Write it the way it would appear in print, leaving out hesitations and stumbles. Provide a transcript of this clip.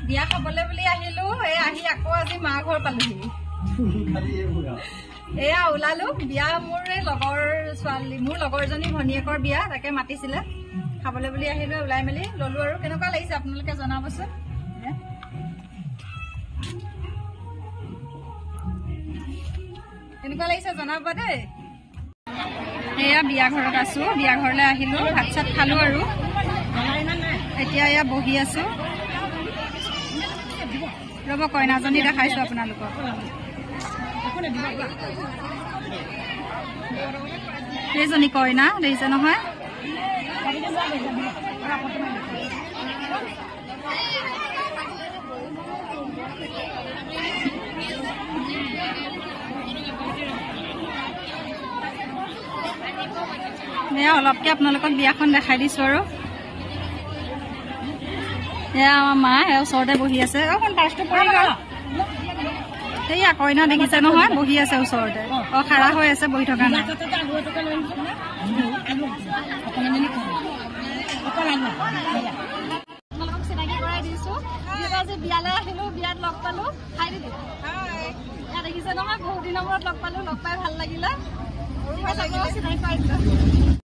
বিয়া খাবলৈ বুলি আহিলো এই আহি আকৌ আজি মা ঘৰ পালোহি এয়া ওলালো বিয়া মোৰ এই লগৰ ছোৱালী মোৰ লগৰজনী ভনীয়েকৰ বিয়া তাকে মাতিছিলে খাবলৈ বুলি আহিলো ওলাই মেলি ললো আৰু কেনেকুৱা লাগিছে আপোনালোকে জনাবচোন কেনেকুৱা লাগিছে জনাব দেই এয়া বিয়া ঘৰত আছো বিয়া ঘৰলৈ আহিলো ভাত চাত খালো আৰু এতিয়া এয়া বহি আছো ৰব কইনাজনী দেখাইছো আপোনালোকক এইজনী কইনা দেখিছে নহয় অলপকে আপোনালোকক বিয়াখন দেখাই দিছো আৰু এয়া আমাৰ মা ওচৰতে বহি আছে সেয়া কইনা দেখিছে নহয় বহি আছে ওচৰতে খাৰা হৈ আছে বহি থকা নাই আপোনালোকক চিনাকি কৰাই দিছো আজি বিয়ালৈ আহিলো বিয়াত লগ পালো খাই দিলো দেখিছে নহয় বহুত দিনৰ মূৰত লগ পালো লগ পাই ভাল লাগিলে চিনাকি কৰাই দিলো